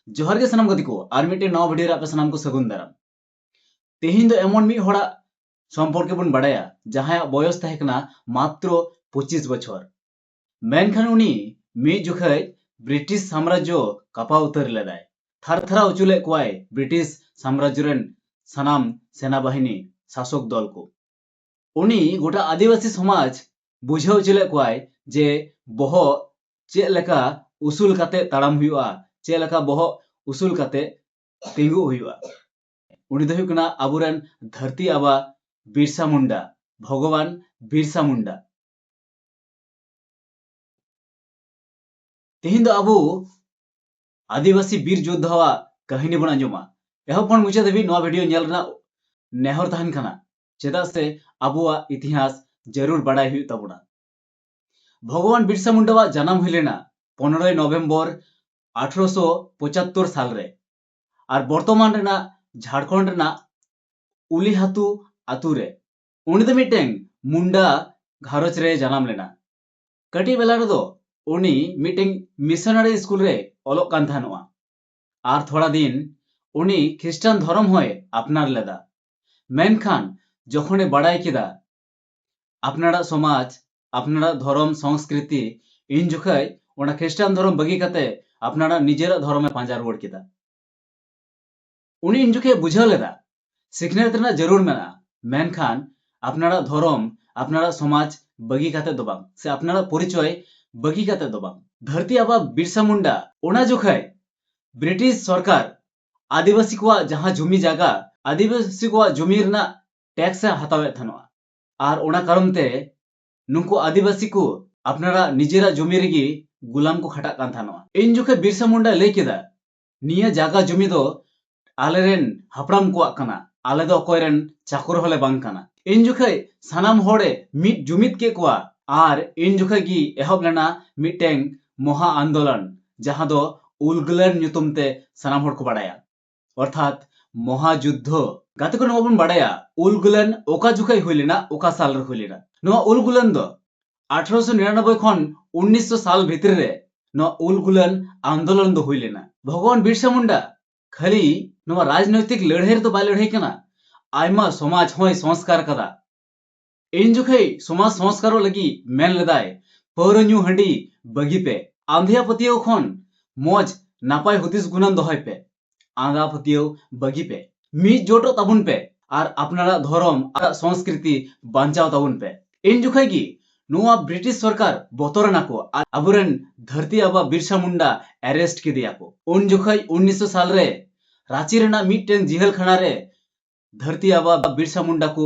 जोहार के सनाम गति को आर मिटे नवा वीडियो रे सनाम को सगुन दाराम तेहिन दो एमन मी होड़ा सम्पर्के बन बड़ाया जहां बयस तहेकना मात्र 25 बछर मेनखान उनी मी जुखै ब्रिटिश साम्राज्य कापा उतर लेदाय थारथारा उचुले कोय ब्रिटिश साम्राज्य रेन सनाम सेना बाहिनी शासक दल को उनी गोटा आदिवासी समाज बुझाव चले कोय जे बहो चे लेका उसूल काते ताड़ाम हुआ चे लेका बहो उसूल काते तिंगु हुआ उनी दो हुकना अबुरेन धरती आबा बिरसा मुंडा भगवान बिरसा मुंडा तेहिन दो अबु आदिवासी बीर योद्धावा कहानी बन आंजमा एहब खन मुचाद धाबी नवा वीडियो नेल रना नेहर तहन कना चेदा से अबुआ इतिहास जरूर बाडाय हुई तबुना भगवान बिरसा मुंडावा जन्म हुई लेना 15 नवेम्बर 1875 साल रे और बर्तमान रेना झारखंड रेना उलीहातु आतु रे उनी दो मिटेंग मुंडा घारज रे जन्म लेना कटी बेला रे दो उनी मिटेंग मिशनरी स्कूल रे ओलोग कान थानोआ और थोड़ा दिन उनी ख्रिस्टान धर्म होय अपनार लेदा मेनखान जखने बाडाय केदा अपनारा समाज अपनारा धर्म संस्कृति इन जुखै ओना ख्रिस्टान धर्म बगी कते अपनारा निजेरा धर्म में पांजा रुवाड़ केदा उनी इन जुखे बुझाव लेदा सिखनेत रेना जरूर मेना मेनखान अपनारा धर्म अपनारा समाज बगी कते दो बांग से अपनारा परिचय बगी कते दो बांग धरती आबा बिरसा मुंडा ओना जुखै ब्रिटिश सरकार आदिवासी को जहां जमी जागा आदिवासी को जमी रेना टैक्स हतावे थानोआ और ओना कारण ते नुंकु आदिवासी को अपनारा निजेरा जमी रेगी गुलाम को खटा कान थानोआ इन जुखे बिरसा मुंडा लई केदा निया जागा जमी दो आलेरेन हापड़ाम को कना आले दो कोयरेन चाकर होले बांग कना इन जुखे सानाम होड़े मिट जुमित के कोआ और इन जुखे की एहब लेना मिटेंग महा आंदोलन जहां दो उलगुलन ᱧᱩᱛᱩᱢ ते सानाम होड़ को बाडाया अर्थात महायुद्ध गाते को नबन बाडाया उलगुलन ओका जुखै हुई लेना ओका साल रे हुई लेना नवा उलगुलन दो 1899 खन 1900 साल भीतर रे नवा उलगुलन आंदोलन दो हुई लेना भगवान बिरसा मुंडा खाली नवा राजनैतिक लड़ाई तो बाय लड़ाई कना आयमा समाज होय संस्कार कदा इन जुखै समाज संस्कारो लगी मेन लेदाय पौर ᱧᱩ हंडी बगी पे आंधिया पतियो खन मौज नापाय हुदिस गुणन दोहय पे आंधा पतियो बगी पे मी जोटो ताबुन पे और अपनारा धर्म और संस्कृति बांचाव ताबुन पे इन जुखै की नुआ ब्रिटिश सरकार बतरना को अबुरेन धरती आबा बिरसा मुंडा अरेस्ट के दिया को उन जुखै 1900 साल रे रांची रेना मिटेन जिहल खाना रे धरती आबा बिरसा मुंडा को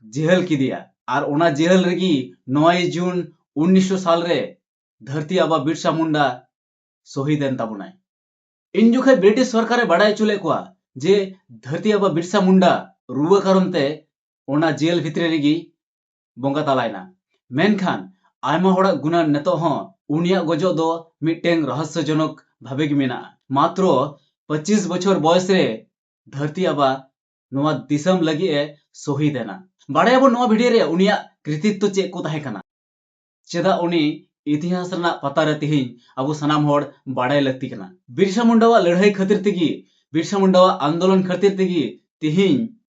जिहल की दिया और ओना जिहल रेगी 9 जून 1900 साल रे धरती आबा बिरसा मुंडा शहीद एन ताबुनाय इन जुखे ब्रिटिश सरकारे बाडाय चुले कोआ जे धरती आबा बिरसा मुंडा रुवा कारण ते ओना जेल भितरे रेगी बोंगा तालायना मेनखान आयमा होड़ा गुना नेतो हो उनिया गजो दो मिटेंग रहस्यजनक भावे गी मेना मात्र 25 बछर बयस रे धरती आबा नोआ दिसम लगी ए शहीद एना बाडाय बो नोआ वीडियो रे उनिया कृतित्व चे को ताहे कना चेदा उनी इतिहास रना पता रे तिहिं अबो सनाम होड़ बाडाय लगती कना बिरसा मुंडावा लड़ाई खातिर तेगी बिरसा मुंडावा आंदोलन खातिर तेगी तिहिं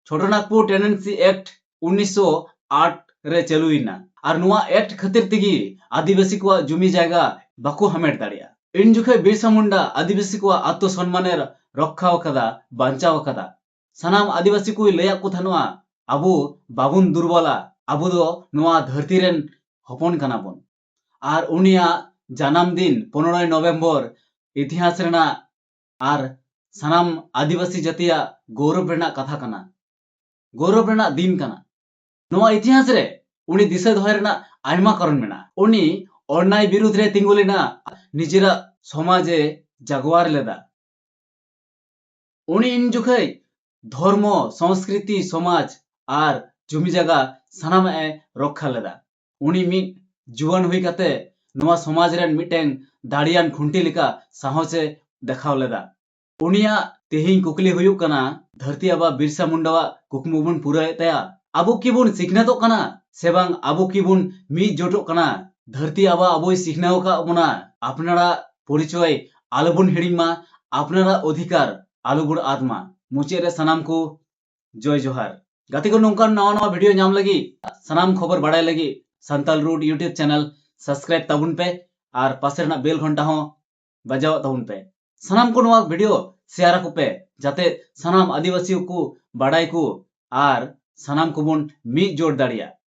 छोटनागपुर टेनेंसी एक्ट 1908 रे चलुइना और नुआ एक्ट खातिर तेगी आदिवासी को जमी जायगा बाको हमेट दाड़िया इन जुखे बिरसा मुंडा आदिवासी को आत्मसम्मानेर रक्षा कदा बांचाव कदा सनाम आदिवासी को लया को थानोआ अबो बाबुन दुर्बला अबो दो नुआ धरती रेन हपन कना बन और उनिया जन्म दिन 15 नवेम्बर इतिहास रेना और सनाम आदिवासी जातिया गौरव रेना कथा कना गौरव रेना दिन कना नोआ इतिहास रे उनी दिशा दोहय रेना आयमा कारण मेना उनी अन्याय विरुद्ध रे तिंगुलेना निजेरा समाजे जागवार लेदा उनी इन जुखै धर्म संस्कृति समाज और जमी जगह सानाम ए रक्षा लेदा उनी मिट जुआन हुई कते नोआ समाज रेन मिटेंग दाड़ियान खुंटी लिका साहसे देखाव लेदा उनिया तेहिं कुकली हुयु कना धरती आबा बिरसा मुंडावा कुकमु बुन पूरा तया अबो किबुन सिखनेतो कना सेबांग अबो किबुन मी जोटो कना धरती आबा अबोय सिखनाव का बना अपनारा परिचय आलबुन हिड़िमा अपनारा अधिकार आलुबुड़ आत्मा मुचे रे सनाम को जय जोहार गाते को नौका नवा नवा वीडियो नाम लगी सनाम खबर बाड़ाय लगी Santal root YouTube channel subscribe तबुन पे और पासे रना बेल घंटा हो बजाव तबुन पे सनाम को नवा वीडियो शेयर को पे जाते सनाम आदिवासी को बाड़ाय को और सनाम को बुन मी जोड़ दाड़िया।